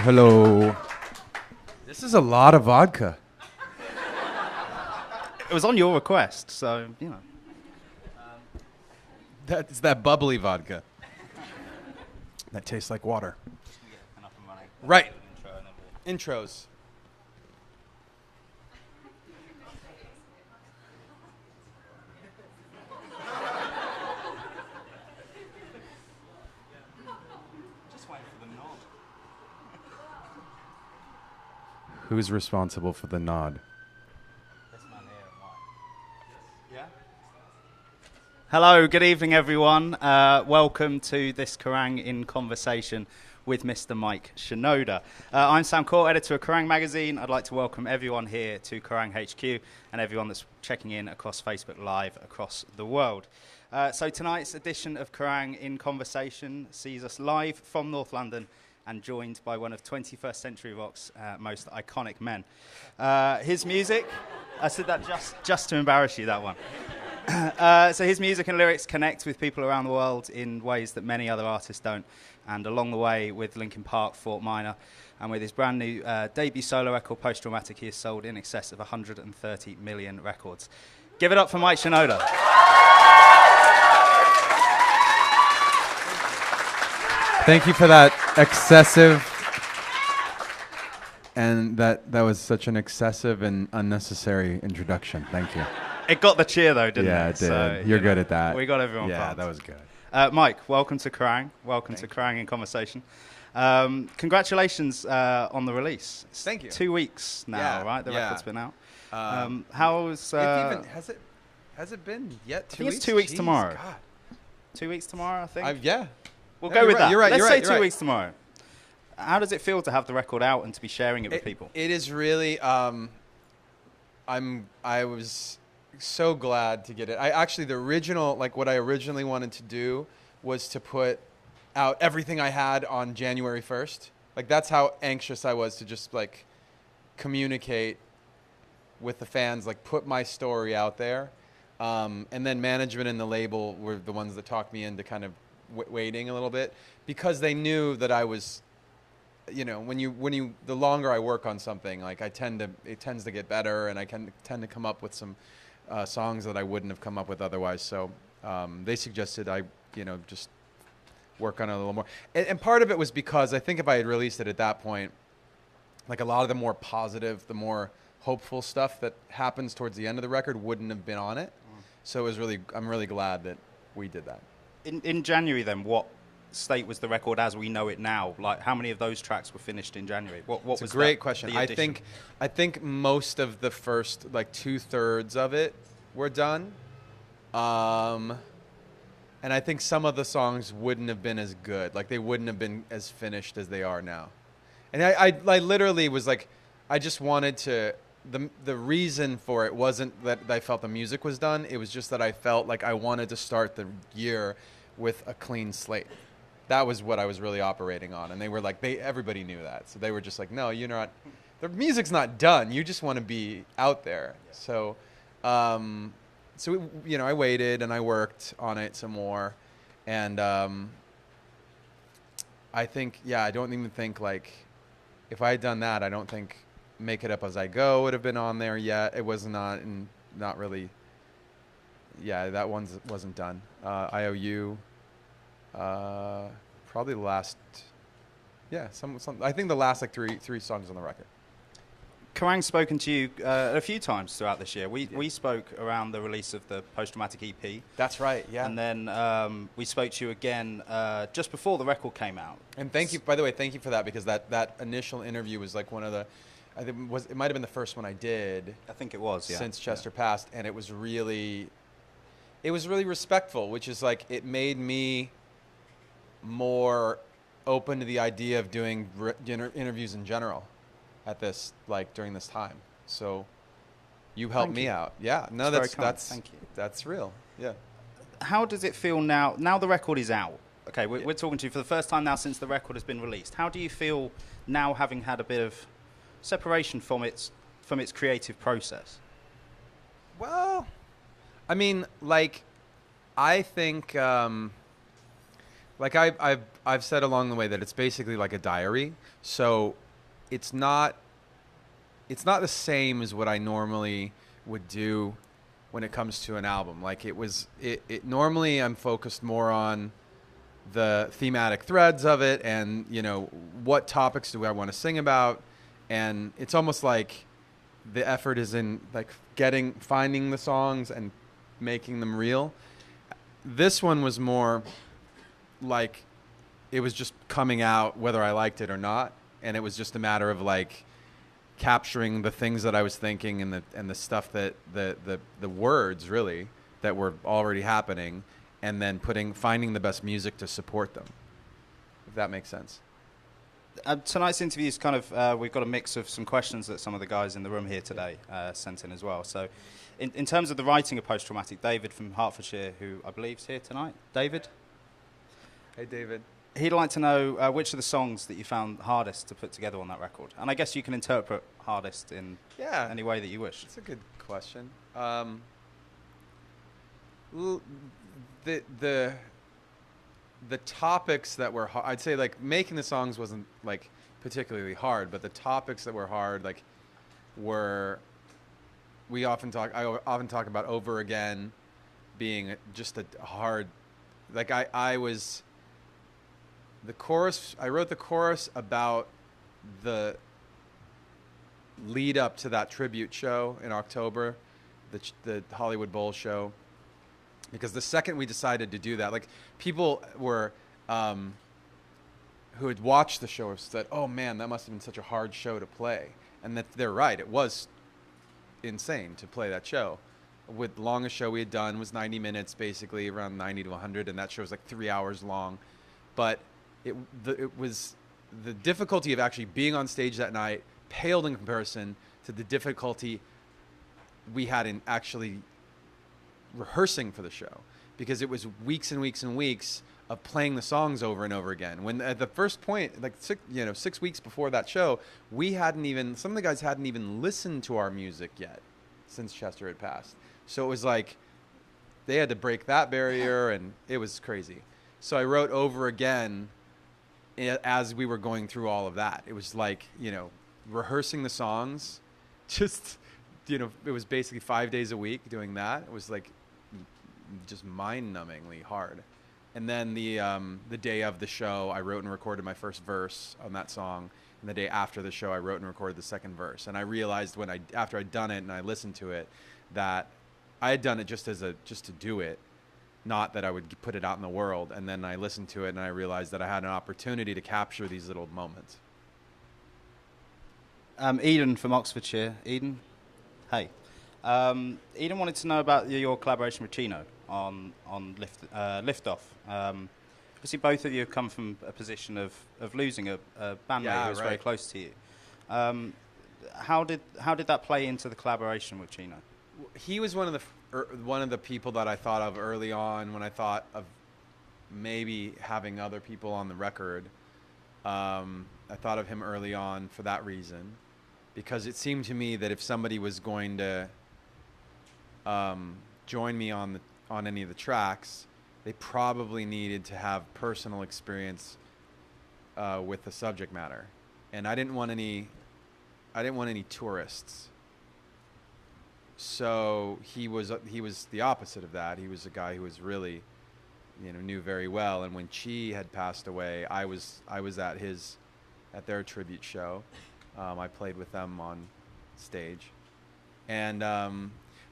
hello. This is a lot of vodka. It was on your request, so, you know. That's that bubbly vodka. That tastes like water. Right. Intros. Who's responsible for the nod? This man here, Mike. Yeah? Hello, good evening, everyone. Welcome to this Kerrang in Conversation with Mr. Mike Shinoda. I'm Sam Court, editor of Kerrang magazine. I'd like to welcome everyone here to Kerrang HQ and everyone that's checking in across Facebook Live across the world. So tonight's edition of Kerrang in Conversation sees us live from North London and joined by one of 21st century rock's most iconic men. His music, I said that just to embarrass you, that one. So his music and lyrics connect with people around the world in ways that many other artists don't. And along the way with Linkin Park, Fort Minor, and with his brand new debut solo record, Post Traumatic, he has sold in excess of 130 million records. Give it up for Mike Shinoda. Thank you for that excessive, and that was such an excessive and unnecessary introduction. Thank you. It got the cheer though, didn't it? Yeah, it did. So, You're good at that. We got everyone Yeah, pumped. that was good. Mike, welcome to Kerrang. Welcome to Kerrang in Conversation. Congratulations on the release. It's Thank you. 2 weeks now, Yeah, right? The yeah. record's been out. Has it been yet? I think it's 2 weeks Jeez, tomorrow. God. 2 weeks tomorrow, I think. Yeah. We'll No, go you're with right, that. you're right, Let's you're say right, 2 you're right. weeks tomorrow. How does it feel to have the record out and to be sharing it with people? It is really. I was so glad to get it. The original, like what I originally wanted to do was to put out everything I had on January 1st. Like that's how anxious I was to just like communicate with the fans, like put my story out there. And then management and the label were the ones that talked me into kind of waiting a little bit because they knew that I was, you know, the longer I work on something, like it tends to get better, and I can tend to come up with some songs that I wouldn't have come up with otherwise. So they suggested I, just work on it a little more. And part of it was because I think if I had released it at that point, like a lot of the more positive, the more hopeful stuff that happens towards the end of the record wouldn't have been on it. So I'm really glad that we did that. In January, then, what state was the record as we know it now? Like, how many of those tracks were finished in January? What was a great question. I think most of the first, like 2/3 of it were done. And I think some of the songs wouldn't have been as good. Like, they wouldn't have been as finished as they are now. And I literally was like, I just wanted to... The reason for it wasn't that I felt the music was done. It was just that I felt like I wanted to start the year with a clean slate. That was what I was really operating on. And they were like, everybody knew that. So they were just like, no, you're not... The music's not done. You just want to be out there. Yeah. So, I waited and I worked on it some more. And I think, I don't even think, like, if I had done that, I don't think Make It Up As I Go would have been on there yet. It was not really... Yeah, that one wasn't done. IOU, probably the last... Yeah, some. I think the last, like, three songs on the record. Kerrang's spoken to you a few times throughout this year. We spoke around the release of the Post Traumatic EP. That's right, yeah. And then we spoke to you again just before the record came out. And thank you, by the way, thank you for that, because that initial interview was like one of the... I think it might have been the first one I did. I think it was, yeah. Since Chester passed, and it was really respectful, which is like it made me more open to the idea of doing interviews in general at this, like, during this time. So you helped me out. Yeah, no, that's thank you. That's real. Yeah. How does it feel now? Now the record is out. Okay, we're talking to you for the first time now since the record has been released. How do you feel now, having had a bit of separation from its creative process? Well, I mean, like, I think, Like I've said along the way that it's basically like a diary. So it's not the same as what I normally would do when it comes to an album. Like it normally I'm focused more on the thematic threads of it, and what topics do I want to sing about, and it's almost like the effort is in like finding the songs and making them real. This one was more like it was just coming out whether I liked it or not, and it was just a matter of like capturing the things that I was thinking and the stuff that the words really that were already happening, and then finding the best music to support them, if that makes sense. Tonight's interview is kind of, we've got a mix of some questions that some of the guys in the room here today sent in as well. So in terms of the writing of Post-Traumatic, David from Hertfordshire, who I believe is here tonight. David? Hey, David. He'd like to know which of the songs that you found hardest to put together on that record. And I guess you can interpret hardest in any way that you wish. That's a good question. The topics that were hard, I'd say like making the songs wasn't like particularly hard, but the topics that were hard I often talk about Over Again being just a hard, like I wrote the chorus about the lead up to that tribute show in October, the Hollywood Bowl show. Because the second we decided to do that, like people were, who had watched the show said, "Oh man, that must have been such a hard show to play," and that they're right. It was insane to play that show. With the longest show we had done was 90 minutes, basically around 90 to 100, and that show was like 3 hours long. But it was the difficulty of actually being on stage that night paled in comparison to the difficulty we had in actually rehearsing for the show, because it was weeks and weeks and weeks of playing the songs over and over again. When at the first point, like 6 weeks before that show, some of the guys hadn't even listened to our music yet since Chester had passed. So it was like they had to break that barrier, and it was crazy. So I wrote Over Again as we were going through all of that. It was like, rehearsing the songs, just, it was basically 5 days a week doing that. It was like just mind-numbingly hard. And then the day of the show, I wrote and recorded my first verse on that song. And the day after the show, I wrote and recorded the second verse. And I realized after I'd done it and I listened to it, that I had done it just to do it, not that I would put it out in the world. And then I listened to it and I realized that I had an opportunity to capture these little moments. Eden from Oxfordshire. Eden, hey. Eden wanted to know about your collaboration with Chino on Lift Off. Obviously, both of you have come from a position of losing a bandmate who was very close to you. How did that play into the collaboration with Chino? He was one of the people that I thought of early on when I thought of maybe having other people on the record. I thought of him early on for that reason, because it seemed to me that if somebody was going to join me on any of the tracks, they probably needed to have personal experience with the subject matter, and I didn't want any tourists. So he was the opposite of that. He was a guy who was really, knew very well. And when Chi had passed away, I was at their tribute show. I played with them on stage, and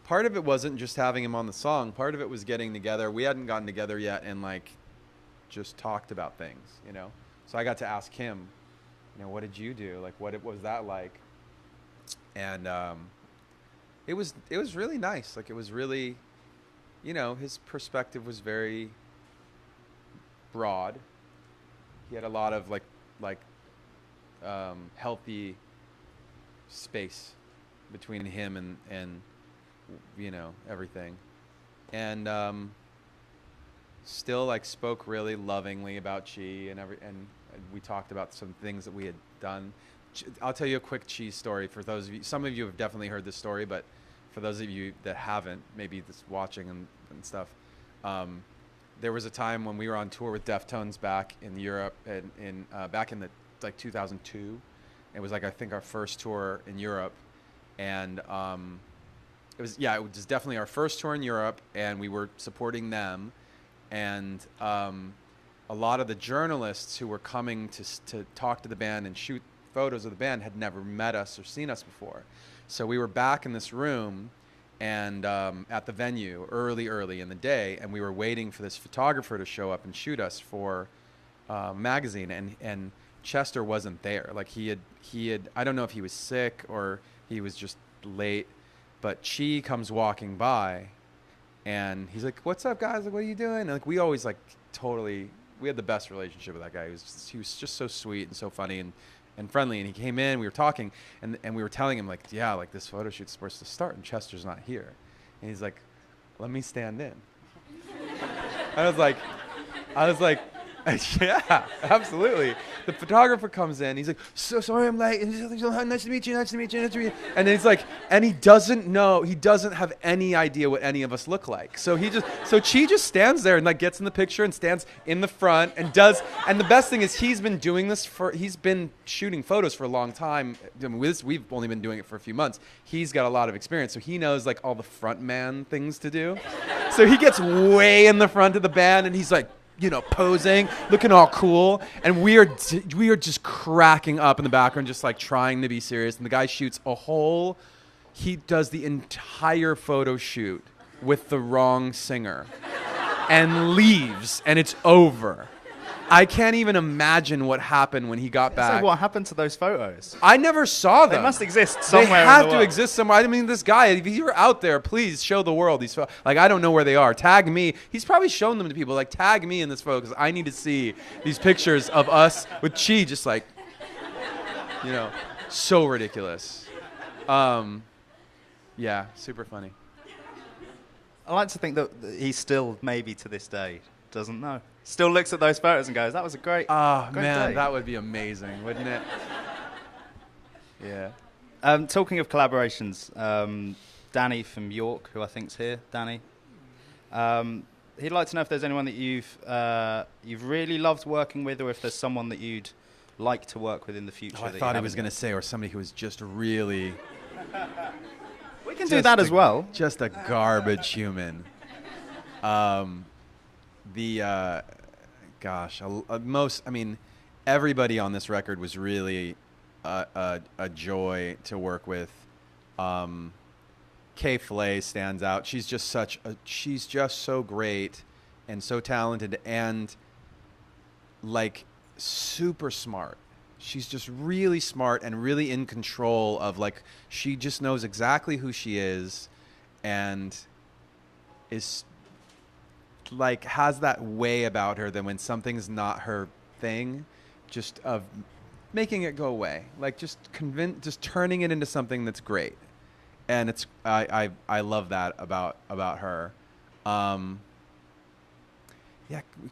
part of it wasn't just having him on the song. Part of it was getting together. We hadn't gotten together yet and just talked about things, So I got to ask him, what did you do? What was that like? And it was really nice. It was really, his perspective was very broad. He had a lot of healthy space between him and everything, and still spoke really lovingly about Chi and we talked about some things that we had done. I'll tell you a quick Chi story for those of you. Some of you have definitely heard this story, but for those of you that haven't, maybe just watching and stuff, there was a time when we were on tour with Deftones back in Europe, and back in the like 2002. It was like, I think, our first tour in Europe, and it was definitely our first tour in Europe, and we were supporting them, and a lot of the journalists who were coming to talk to the band and shoot photos of the band had never met us or seen us before. So we were back in this room and at the venue early in the day, and we were waiting for this photographer to show up and shoot us for a magazine, and Chester wasn't there. Like he had I don't know if he was sick or he was just late, but Chi comes walking by and he's like, "What's up, guys? Like, what are you doing?" And like, we always like we had the best relationship with that guy. He was just so sweet and so funny and friendly. And he came in, we were talking, and we were telling him, like, yeah, like this photo shoot's supposed to start and Chester's not here. And he's like, "Let me stand in." I was like, yeah, absolutely. The photographer comes in. He's like, "So sorry I'm late." And he's like, "Nice to meet you, nice to meet you, nice to meet you." And then he's like, and he doesn't have any idea what any of us look like. So Chi just stands there and like gets in the picture and stands in the front and does. And the best thing is he's been shooting photos for a long time. I mean, we've only been doing it for a few months. He's got a lot of experience, so he knows like all the front man things to do. So he gets way in the front of the band and he's like, posing, looking all cool, and we are just cracking up in the background, just like trying to be serious. And the guy he does the entire photo shoot with the wrong singer, and leaves, and it's over. I can't even imagine what happened when he got back. So what happened to those photos? I never saw them. They must exist somewhere. They have to exist somewhere. I mean, this guy, if you're out there, please show the world these photos. Like, I don't know where they are. Tag me. He's probably shown them to people. Like, tag me in this photo because I need to see these pictures of us with Chi just like, so ridiculous. Yeah, super funny. I like to think that he still, maybe to this day, doesn't know. Still looks at those photos and goes, "That was a great man, day." That would be amazing, wouldn't it? Yeah. Talking of collaborations, Danny from York, who I think's here, Danny. He'd like to know if there's anyone that you've really loved working with, or if there's someone that you'd like to work with in the future. I thought he was going to say, or somebody who was just really. We can do that as well. Just a garbage human. Everybody on this record was really a joy to work with. Kay Flay stands out. She's just so great and so talented and like super smart. She's just really smart and really in control of like, she just knows exactly who she is and is like has that way about her that when something's not her thing, just of making it go away, like just turning it into something that's great. And it's I love that about her.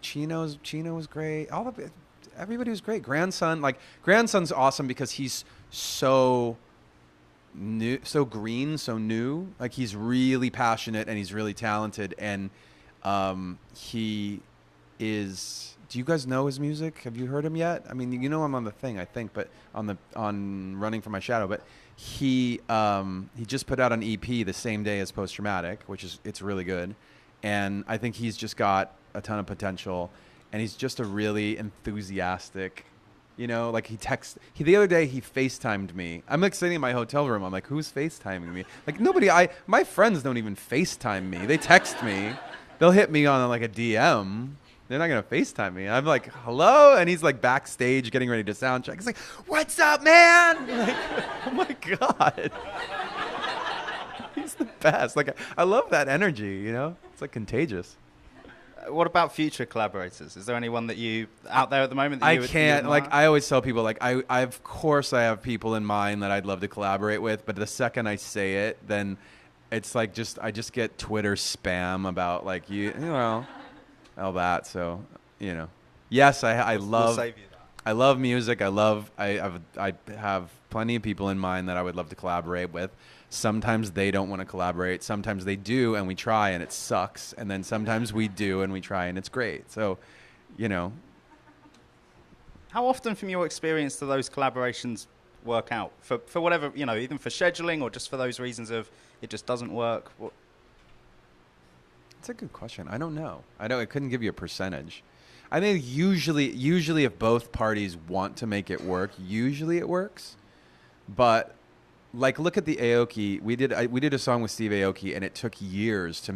Chino was great. All of it, everybody was great. Grandson's awesome because he's so new, so green, so new. Like he's really passionate and he's really talented, and he is. Do you guys know his music? Have you heard him yet? I mean, you know him on the thing, I think, but on Running from My Shadow. But he just put out an EP the same day as Post Traumatic, it's really good, and I think he's just got a ton of potential, and he's just a really enthusiastic. Like the other day he FaceTimed me. I'm like sitting in my hotel room. I'm like, who's FaceTiming me? Like nobody. My friends don't even FaceTime me. They text me. They'll hit me on like a DM. They're not going to FaceTime me. I'm like, hello? And he's like backstage getting ready to sound check. He's like, what's up, man? I'm like, oh my God. He's the best. Like, I love that energy, It's like contagious. What about future collaborators? Is there anyone that you out there at the moment that I can't. Like, I always tell people, like, I of course I have people in mind that I'd love to collaborate with, but the second I say it, then it's like I just get Twitter spam about like all that. So yes, I love I love music. I have plenty of people in mind that I would love to collaborate with, Sometimes they don't want to collaborate. Sometimes they do, and we try, and it sucks. And then sometimes we do, and we try, and it's great. So, you know. How often, from your experience, do those collaborations work out? For whatever, you know, even for scheduling or just for those reasons of it just doesn't work? That's a good question. I don't know. I couldn't give you a percentage. I think usually if both parties want to make it work, usually it works. But like, look at the Aoki. We did a song with Steve Aoki, and it took years to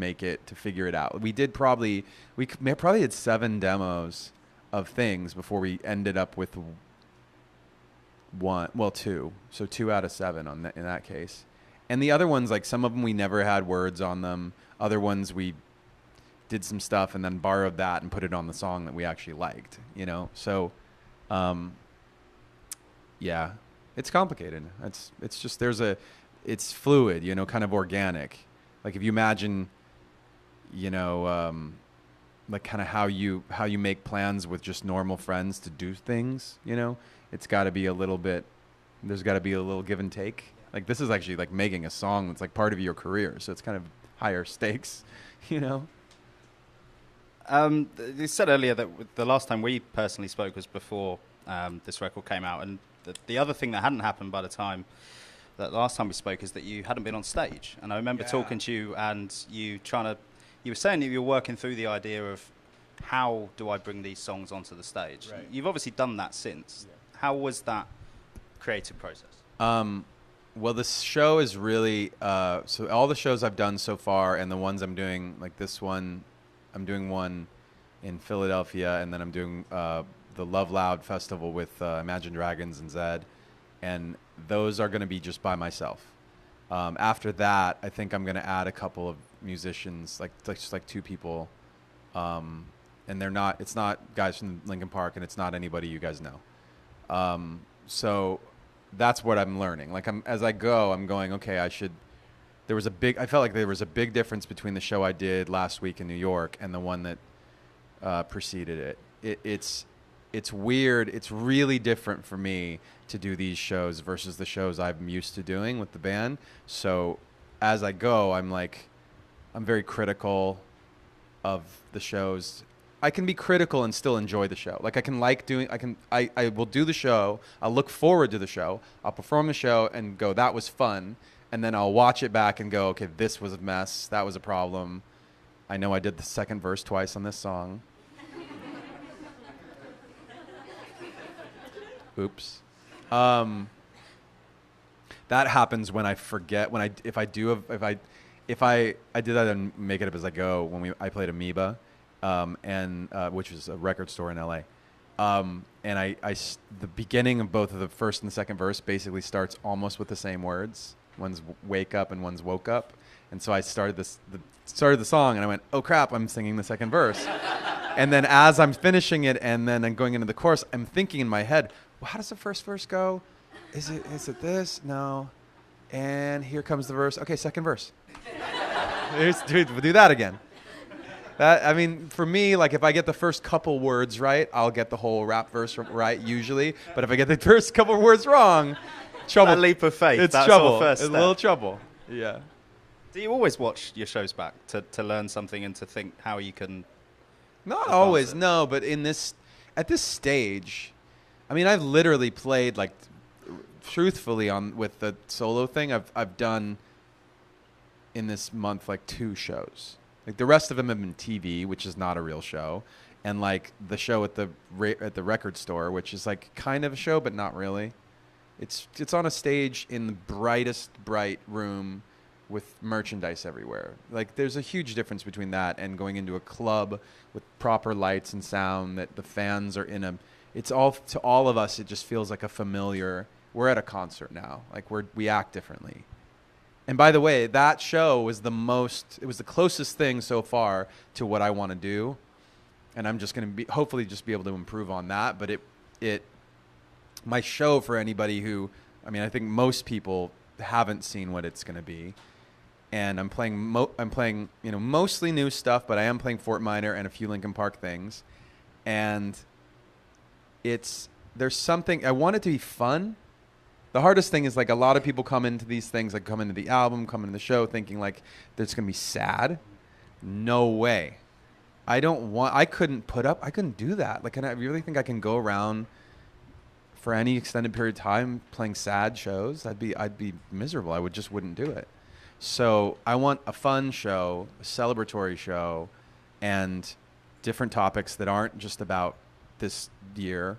figure it out. We probably had 7 demos of things before we ended up with 2. So 2 out of 7 in that case. And the other ones, like some of them we never had words on them. Other ones we did some stuff and then borrowed that and put it on the song that we actually liked, you know? So, yeah, it's complicated. It's just, it's fluid, you know, kind of organic. Like if you imagine, you know, like kind of how you make plans with just normal friends to do things, you know, there's got to be a little give and take. Like this is actually like making a song that's like part of your career. So it's kind of higher stakes, you know? You said earlier that the last time we personally spoke was before this record came out, and the other thing that hadn't happened by the time that last time we spoke is that you hadn't been on stage. And I remember talking to you, and you were saying that you were working through the idea of how do I bring these songs onto the stage. Right. You've obviously done that since. Yeah. How was that creative process? Well, this show is really so all the shows I've done so far, and the ones I'm doing, like this one. I'm doing one in Philadelphia, and then I'm doing the Love Loud Festival with Imagine Dragons and Zed, and those are going to be just by myself. After that, I think I'm going to add a couple of musicians, just 2 people, and it's not guys from Linkin Park, and it's not anybody you guys know. So that's what I'm learning. Like as I go, I'm going, okay, I felt like there was a big difference between the show I did last week in New York and the one that preceded it. It's weird. It's really different for me to do these shows versus the shows I'm used to doing with the band. So as I go, I'm very critical of the shows. I can be critical and still enjoy the show. Like I will do the show. I'll look forward to the show. I'll perform the show and go, that was fun. And then I'll watch it back and go, okay, this was a mess. That was a problem. I know I did the second verse twice on this song. Oops. That happens when I forget. If I did that and Make It Up As I Go when I played Amoeba, which was a record store in LA. And the beginning of both of the first and the second verse basically starts almost with the same words. One's wake up and one's woke up. And so I started the song and I went, oh crap, I'm singing the second verse. And then as I'm finishing it and then I'm going into the chorus, I'm thinking in my head, well, how does the first verse go? Is it this? No. And here comes the verse. Okay, second verse. Dude, we'll do that again. For me, like if I get the first couple words right, I'll get the whole rap verse right usually. But if I get the first couple words wrong, trouble. That leap of faith. It's that's trouble. First it's step. A little trouble. Yeah. Do you always watch your shows back to learn something and to think how you can? Not always, no. But at this stage, I've literally played truthfully with the solo thing. I've done in this month 2 shows. Like the rest of them have been TV, which is not a real show, and the show at the record store, which is kind of a show but not really. It's on a stage in the bright room with merchandise everywhere. There's a huge difference between that and going into a club with proper lights and sound that the fans are in it's all, to all of us, it just feels like a familiar, we're at a concert now. We act differently. And by the way, that show was it was the closest thing so far to what I want to do. And I'm just going to hopefully just be able to improve on that. But my show, for anybody who, I think most people haven't seen what it's going to be. And I'm playing mostly new stuff, but I am playing Fort Minor and a few Linkin Park things. And there's something, I want it to be fun, The hardest thing is like a lot of people come into these things, like come into the album, come into the show thinking like it's going to be sad. No way. I couldn't do that. Like, and I really think I can go around for any extended period of time playing sad shows. I'd be miserable. Wouldn't do it. So I want a fun show, a celebratory show, and different topics that aren't just about this year,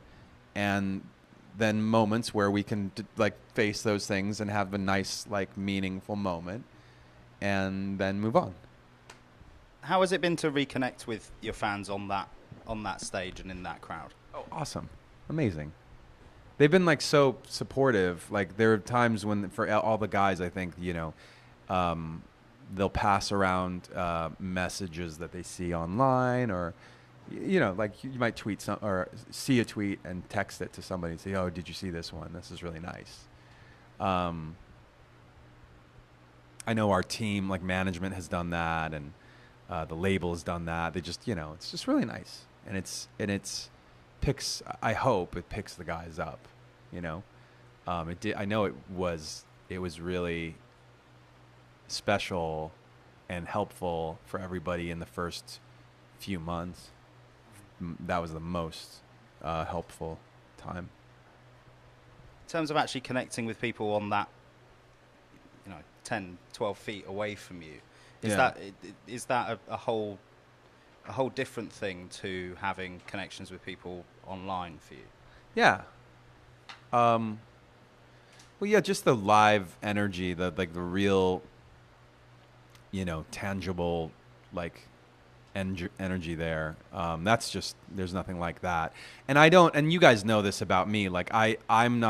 and then moments where we can like face those things and have a nice, like, meaningful moment, and then move on. How has it been to reconnect with your fans on that stage and in that crowd? Oh, awesome. Amazing. They've been like so supportive. Like there are times when for all the guys, I think, they'll pass around messages that they see online, or, like you might tweet some or see a tweet and text it to somebody and say, "Oh, did you see this one? This is really nice." I know our team, like management, has done that, and the label has done that. They just, it's just really nice, and it's picks. I hope it picks the guys up. It did. I know it was really special and helpful for everybody in the first few months. That was the most helpful time. In terms of actually connecting with people on that, 10, 12 feet away from you, is that a whole different thing to having connections with people online for you? Yeah. Well, yeah, just the live energy, the real, tangible, like, energy there. That's just, there's nothing like that. And you guys know this about me. Like, I'm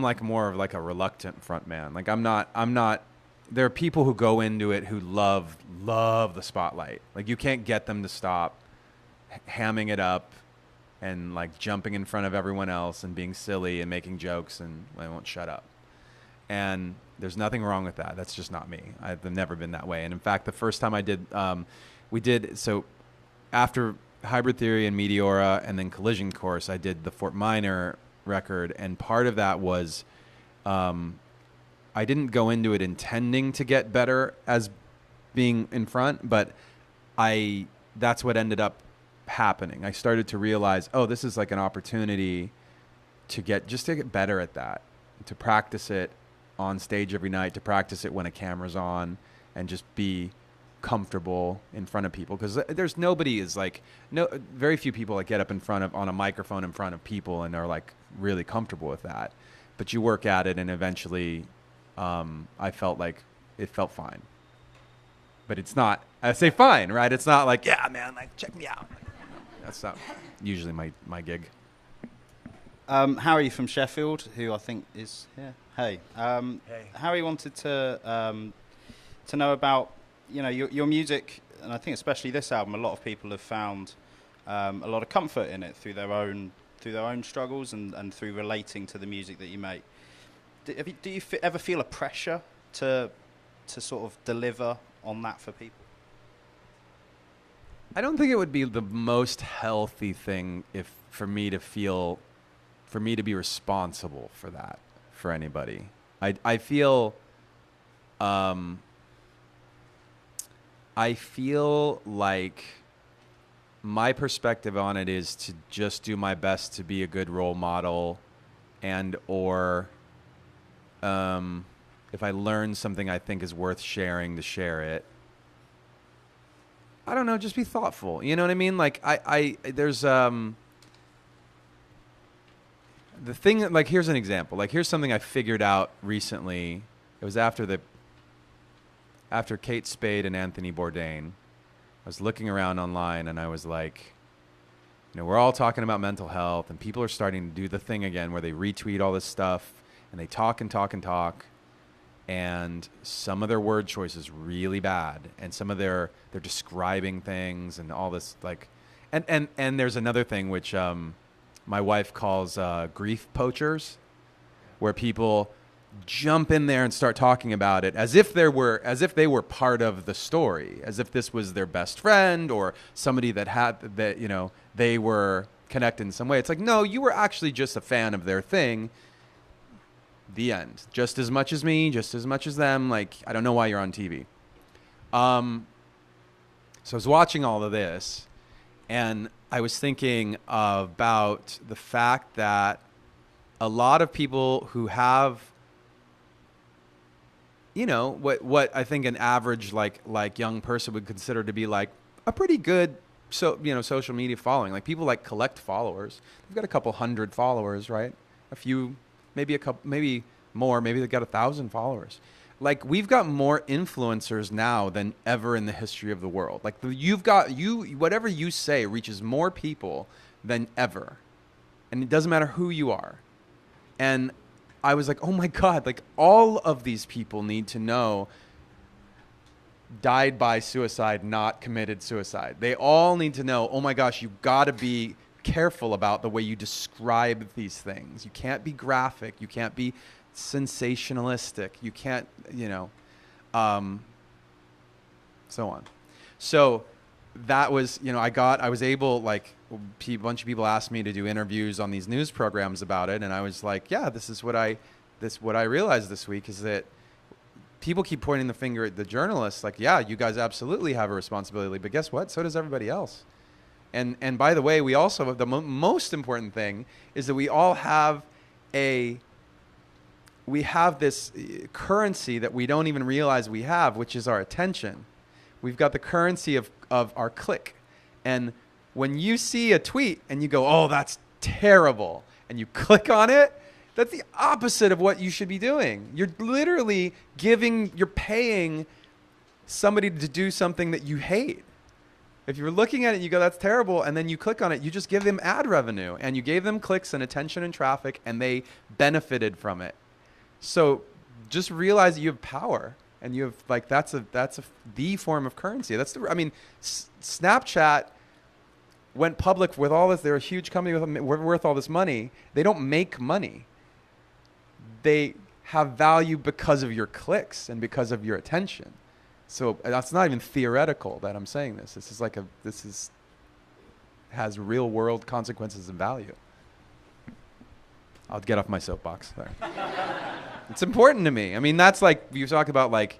like more of like a reluctant front man. Like, I'm not, there are people who go into it who love the spotlight. Like, you can't get them to stop hamming it up and like jumping in front of everyone else and being silly and making jokes, and I won't shut up. And there's nothing wrong with that. That's just not me. I've never been that way. And in fact, the first time I did, so after Hybrid Theory and Meteora and then Collision Course, I did the Fort Minor record. And part of that was, I didn't go into it intending to get better as being in front, but that's what ended up happening. I started to realize, this is like an opportunity to get better at that, to practice it on stage every night, to practice it when a camera's on, and just be comfortable in front of people. Because very few people like get up on a microphone in front of people and are like really comfortable with that. But you work at it, and eventually, I felt like it felt fine. But it's not. I say fine, right? It's not like, yeah, man, like check me out. That's not usually my gig. Harry from Sheffield, who I think is here. Hey. Hey. Harry wanted to know about your music, and I think especially this album. A lot of people have found a lot of comfort in it through their own struggles and through relating to the music that you make. Do you ever feel a pressure to sort of deliver on that for people? I don't think it would be the most healthy thing for me to be responsible for that for anybody. I feel like my perspective on it is to just do my best to be a good role model, and or if I learn something I think is worth sharing, to share it. I don't know, just be thoughtful. You know what I mean? Like there's the thing, like, here's an example. Like, here's something I figured out recently. It was after Kate Spade and Anthony Bourdain. I was looking around online and I was like, we're all talking about mental health, and people are starting to do the thing again where they retweet all this stuff and they talk and talk and talk. And some of their word choice is really bad, and some of they're describing things and all this, like, and there's another thing which my wife calls grief poachers, where people jump in there and start talking about it as if they were part of the story, as if this was their best friend or somebody that they were connected in some way. It's like, no, you were actually just a fan of their thing. The end. Just as much as me, just as much as them. Like, I don't know why you're on TV. So I was watching all of this, and I was thinking about the fact that a lot of people who have, you know, what I think an average like young person would consider to be like a pretty good social media following. Like people like collect followers. They've got a couple hundred followers, right? A few, maybe a couple, maybe more. Maybe they've got 1,000 followers. Like we've got more influencers now than ever in the history of the world. Like whatever you say reaches more people than ever, and it doesn't matter who you are. And I was like, oh my God, like all of these people need to know died by suicide, not committed suicide. They all need to know, oh my gosh, you've got to be careful about the way you describe these things. You can't be graphic. You can't be sensationalistic. You can't, so on. So that was, I was able, like, a bunch of people asked me to do interviews on these news programs about it. And I was like, yeah, what I realized this week is that people keep pointing the finger at the journalists. Like, yeah, you guys absolutely have a responsibility, but guess what? So does everybody else. And by the way, we also have the most important thing is that we all have this currency that we don't even realize we have, which is our attention. We've got the currency of our click. And when you see a tweet and you go, oh, that's terrible, and you click on it, that's the opposite of what you should be doing. You're literally you're paying somebody to do something that you hate. If you're looking at it and you go, that's terrible, and then you click on it, you just give them ad revenue, and you gave them clicks and attention and traffic, and they benefited from it. So just realize that you have power, and you have, like, that's the form of currency. Snapchat went public with all this. They're a huge company worth all this money. They don't make money. They have value because of your clicks and because of your attention. So that's not even theoretical that I'm saying this. This has real world consequences and value. I'll get off my soapbox. Sorry. It's important to me. I mean, that's like, you talk about like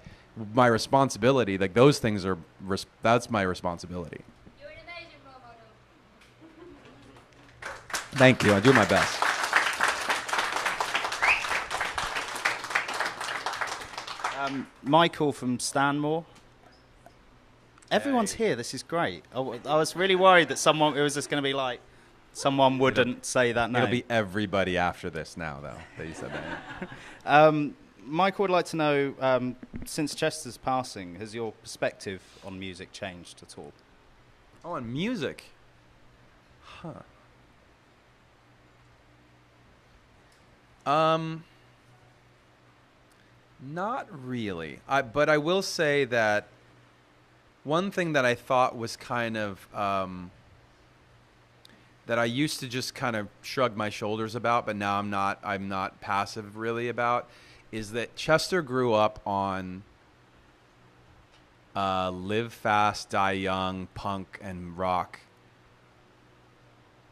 my responsibility. Like those things that's my responsibility. You're an amazing role model. Thank you. I do my best. Michael from Stanmore. Everyone's here. This is great. I was really worried that it was just going to be like someone wouldn't say that name. It'll be everybody after this now, though, that you said that. Michael would like to know, since Chester's passing, has your perspective on music changed at all? Oh, on music? Huh. Not really. But I will say that one thing that I thought was kind of that I used to just kind of shrug my shoulders about, but now I'm not passive really about, is that Chester grew up on Live Fast, Die Young, punk, and rock,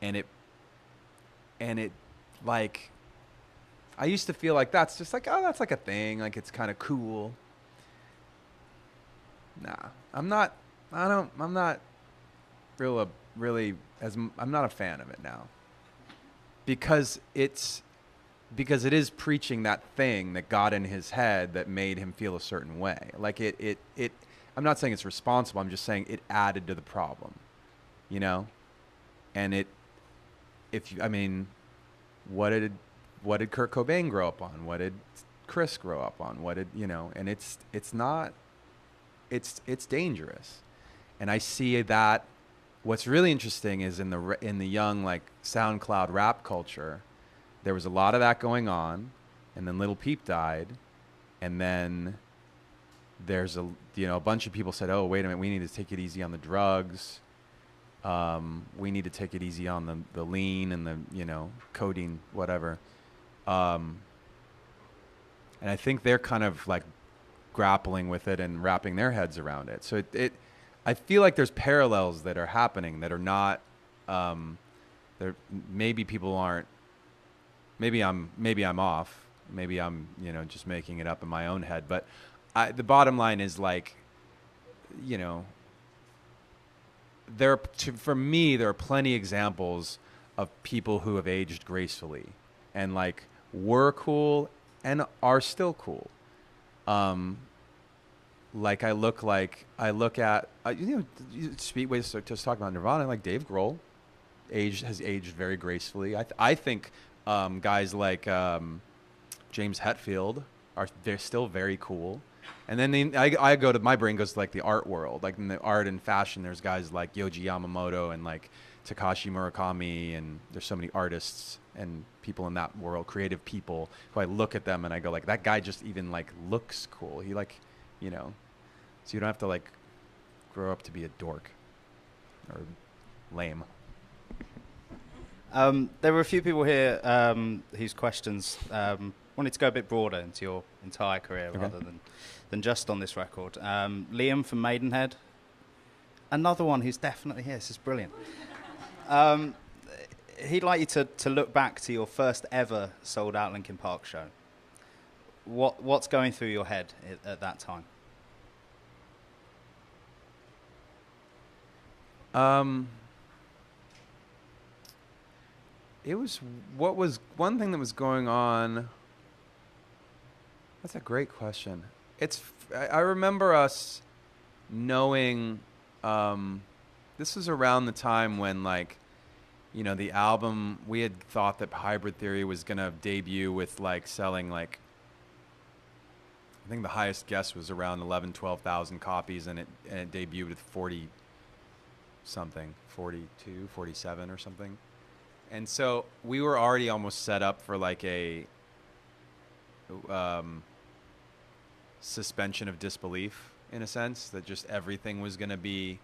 and it like, I used to feel like that's just like, oh, that's like a thing, like it's kind of cool. Nah, I'm not a fan of it now, because it is preaching that thing that got in his head that made him feel a certain way. Like it I'm not saying it's responsible. I'm just saying it added to the problem, and what did Kurt Cobain grow up on? What did Chris grow up on? And it's dangerous. And I see that what's really interesting is in the young, like, SoundCloud rap culture, there was a lot of that going on, and then Lil Peep died, and then there's a bunch of people said, oh, wait a minute, we need to take it easy on the drugs. We need to take it easy on the lean and the, codeine, whatever. And I think they're kind of like grappling with it and wrapping their heads around it. So I feel like there's parallels that are happening that are not, maybe people aren't, maybe I'm off, maybe I'm, you know, just making it up in my own head. But the bottom line is like, you know, for me, there are plenty examples of people who have aged gracefully and like were cool and are still cool. Like I look at, you know, speak ways to talk about Nirvana, like Dave Grohl has aged very gracefully. I think guys like James Hetfield they're still very cool. And then I go to, my brain goes to like the art world, like in the art and fashion. There's guys like Yoji Yamamoto and like Takashi Murakami, and there's so many artists and people in that world, creative people, who I look at them and I go like, that guy just even like looks cool. He like, you know, so you don't have to like grow up to be a dork or lame. There were a few people here whose questions wanted to go a bit broader into your entire career, okay, rather than just on this record. Liam from Maidenhead, another one who's definitely here. This is brilliant. He'd like you to look back to your first ever sold out Linkin Park show. What's going through your head at that time? It was one thing that was going on. That's a great question. I remember us knowing, this was around the time when, like, you know, the album, we had thought that Hybrid Theory was going to debut with like selling like, I think the highest guess was around 12,000 copies, and it debuted with 40 something, 42, 47 or something. And so we were already almost set up for like a suspension of disbelief, in a sense, that just everything was going to be,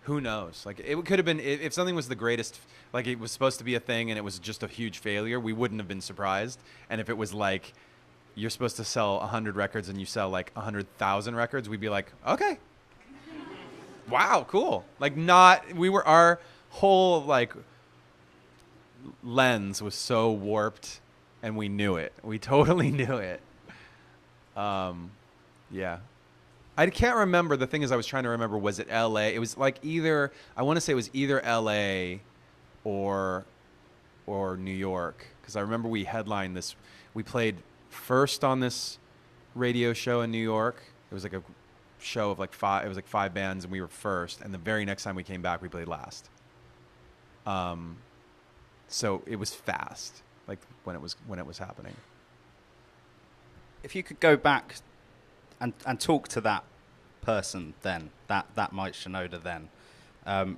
who knows? Like, it could have been, if something was the greatest, like it was supposed to be a thing and it was just a huge failure, we wouldn't have been surprised. And if it was like, you're supposed to sell 100 records and you sell like 100,000 records, we'd be like, okay, wow, cool. Like, our whole like lens was so warped, and we knew it. We totally knew it. Yeah. I can't remember. The thing is, I was trying to remember, was it LA? It was like I want to say it was either LA or New York, because I remember we headlined this. We played first on this radio show in New York. It was like a show of like five. It was like 5 bands, and we were first. And the very next time we came back, we played last. So it was fast, like when it was happening. If you could go back and talk to that person then, that Mike Shinoda then,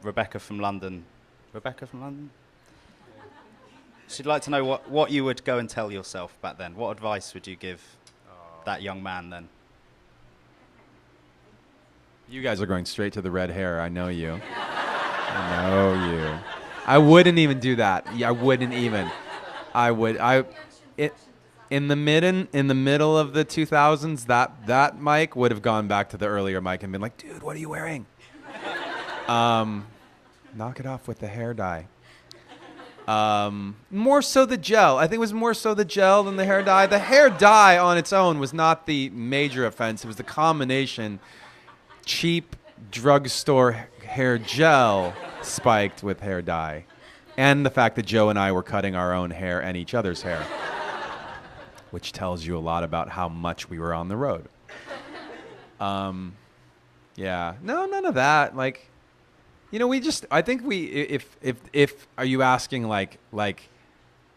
Rebecca from London. She'd like to know what you would go and tell yourself back then. What advice would you give that young man then? You guys are going straight to the red hair. I know you. I know you. I wouldn't even do that. Yeah, I wouldn't even. In the middle of the 2000s, that Mike would have gone back to the earlier Mike and been like, dude, what are you wearing? Knock it off with the hair dye. More so the gel. I think it was more so the gel than the hair dye. The hair dye on its own was not the major offense. It was the combination, cheap drugstore hair gel spiked with hair dye, and the fact that Joe and I were cutting our own hair and each other's hair, which tells you a lot about how much we were on the road. Yeah, no, none of that. Like, you know, I think if are you asking like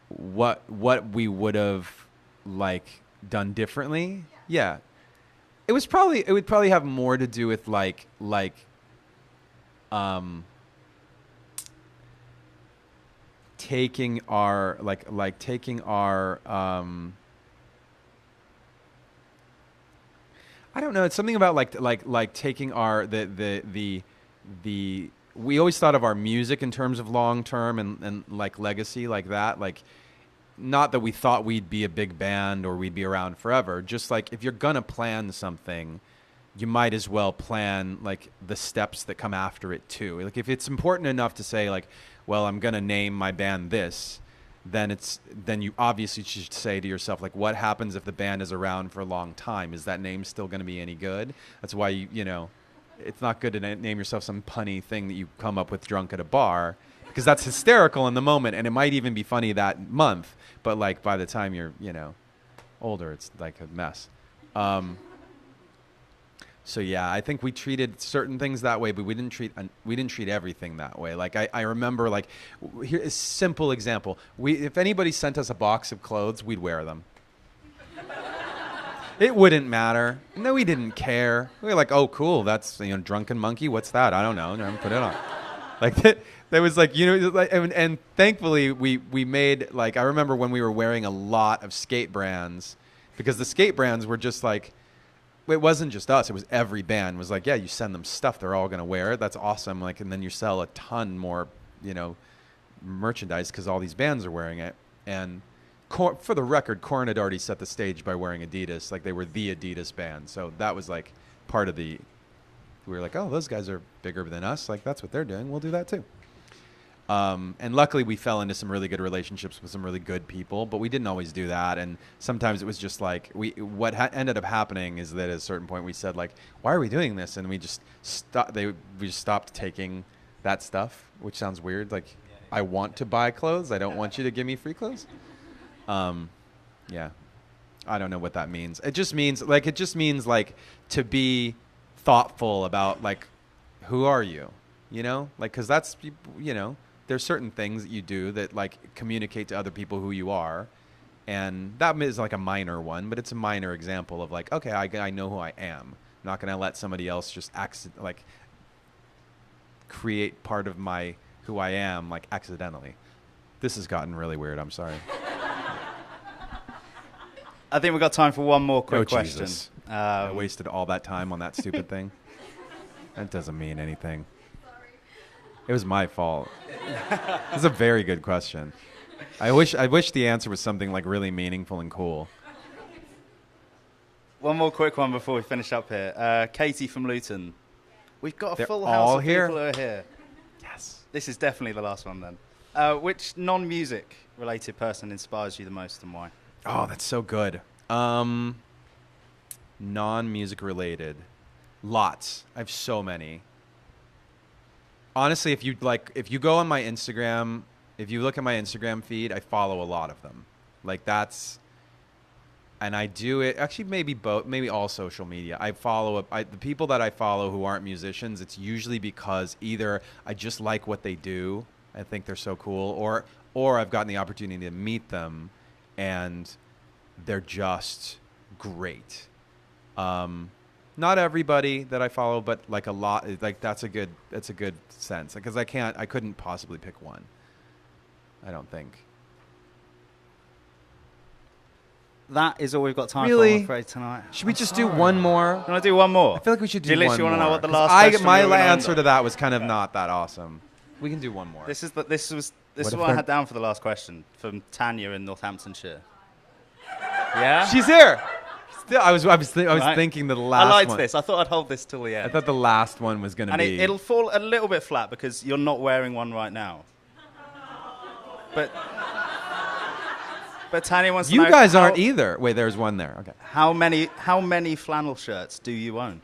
what we would have like done differently? Yeah. It would probably have more to do with taking our I don't know. It's something about like taking our the we always thought of our music in terms of long term and like legacy, like that. Like, not that we thought we'd be a big band or we'd be around forever. Just like, if you're gonna plan something, you might as well plan like the steps that come after it too. Like, if it's important enough to say like, well, I'm gonna name my band this, then you obviously should say to yourself, like, what happens if the band is around for a long time? Is that name still going to be any good? That's why it's not good to name yourself some punny thing that you come up with drunk at a bar, because that's hysterical in the moment, and it might even be funny that month, but like by the time you're older, it's like a mess. So yeah, I think we treated certain things that way, but we didn't treat everything that way. Like I remember, like, here a simple example: if anybody sent us a box of clothes, we'd wear them. It wouldn't matter. No, we didn't care. We were like, oh, cool, that's drunken monkey. What's that? I don't know. Put it on. Like there was like and thankfully we made, like, I remember when we were wearing a lot of skate brands, because the skate brands were just like. It wasn't just us. It was every band was like, yeah, you send them stuff, they're all going to wear it. That's awesome. Like, and then you sell a ton more, merchandise because all these bands are wearing it. And for the record, Korn had already set the stage by wearing Adidas. Like, they were the Adidas band. So that was like part of we were like, oh, those guys are bigger than us. Like, that's what they're doing. We'll do that too. And luckily we fell into some really good relationships with some really good people, but we didn't always do that. And sometimes it was just like, what ended up happening is that at a certain point we said, like, why are we doing this? And we just stopped taking that stuff, which sounds weird. Like, I want to buy clothes. I don't want you to give me free clothes. Yeah, I don't know what that means. It just means like to be thoughtful about, like, who are you? Like, cause that's, there's certain things that you do that, like, communicate to other people who you are. And that is like a minor one, but it's a minor example of, like, okay, I know who I am. I'm not going to let somebody else just create part of who I am, like, accidentally. This has gotten really weird. I'm sorry. I think we've got time for one more quick question. Jesus. I wasted all that time on that stupid thing. That doesn't mean anything. It was my fault. This is a very good question. I wish the answer was something, like, really meaningful and cool. One more quick one before we finish up here. Katie from Luton. We've got a full house of here? people who are here. Yes. This is definitely the last one then. Which non-music related person inspires you the most and why? Oh, that's so good. Non-music related. Lots. I have so many. Honestly, if you go on my Instagram, if you look at my Instagram feed, I follow a lot of them. Like, and I do it, actually maybe all social media. I follow the people that I follow who aren't musicians. It's usually because either I just like what they do, I think they're so cool, or I've gotten the opportunity to meet them and they're just great. Not everybody that I follow, but like a lot. Like, that's a good sense, because I couldn't possibly pick one. I don't think. That is all we've got time Really? for, I'm afraid, tonight. Should we just do one more? You want to do one more? I feel like we should do one more. Do you want to know what the 'Cause last question my we went answer under? to that was kind of not that awesome. We can do one more. This is what I they're- had down for the last question from Tanya in Northamptonshire. Yeah? She's here. Still, I was Right. thinking the last I liked one. this. I thought I'd hold this till the I end. thought the last one was going to And be. it'll fall a little bit flat because you're not wearing one right now. But Tanya wants to know. You guys aren't either. Wait, there's one there. Okay. How many flannel shirts do you own?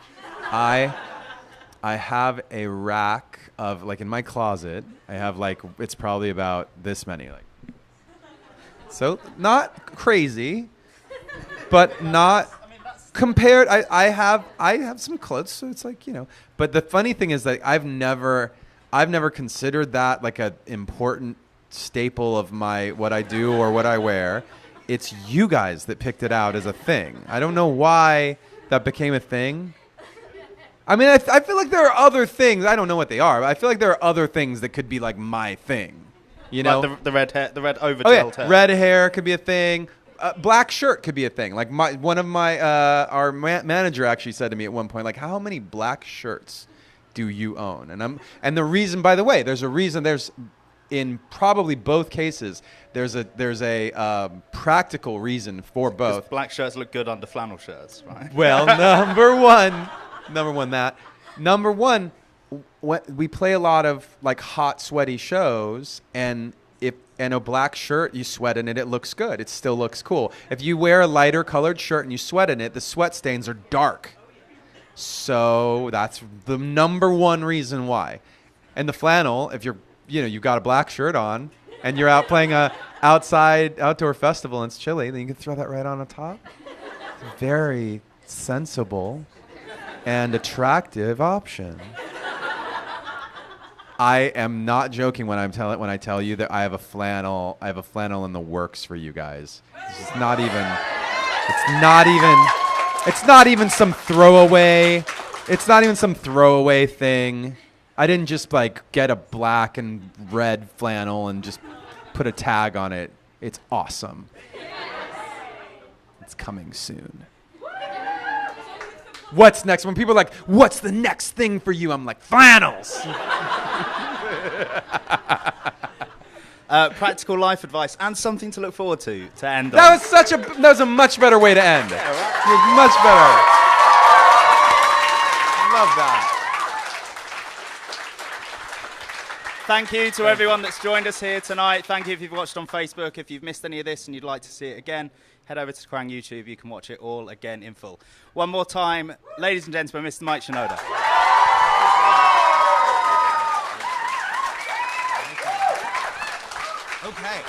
I have a rack of, like, in my closet. I have, like, it's probably about this many, like. So not crazy, but not compared. I have some clothes, so it's like, But the funny thing is that I've never considered that like a important staple of what I do or what I wear. It's you guys that picked it out as a thing. I don't know why that became a thing. I mean, I feel like there are other things. I don't know what they are, but I feel like there are other things that could be like my thing. Like the red hair, the red over Oh, yeah. hair. Red hair could be a thing. Black shirt could be a thing. Like our manager actually said to me at one point, like, how many black shirts do you own? And the reason, by the way, there's in probably both cases, there's a practical reason for both. Black shirts look good under flannel shirts, right? Well, number one, we play a lot of like hot, sweaty shows, and and a black shirt, you sweat in it, it looks good. It still looks cool. If you wear a lighter colored shirt and you sweat in it, the sweat stains are dark. So that's the number one reason why. And the flannel, if you've got a black shirt on and you're out playing a outdoor festival and it's chilly, then you can throw that right on the top. It's a very sensible and attractive option. I am not joking when I tell you that I have a flannel in the works for you guys. It's not even some throwaway. It's not even some throwaway thing. I didn't just like get a black and red flannel and just put a tag on it. It's awesome. It's coming soon. What's next? When people are like, what's the next thing for you? I'm like, flannels. Practical life advice and something to look forward to end That on. was a much better way to end. Yeah, right. It was much better. Love that. Thank you to everyone that's joined us here tonight. Thank you if you've watched on Facebook. If you've missed any of this and you'd like to see it again, head over to Kerrang YouTube. You can watch it all again in full. One more time, ladies and gentlemen, Mr. Mike Shinoda. Okay.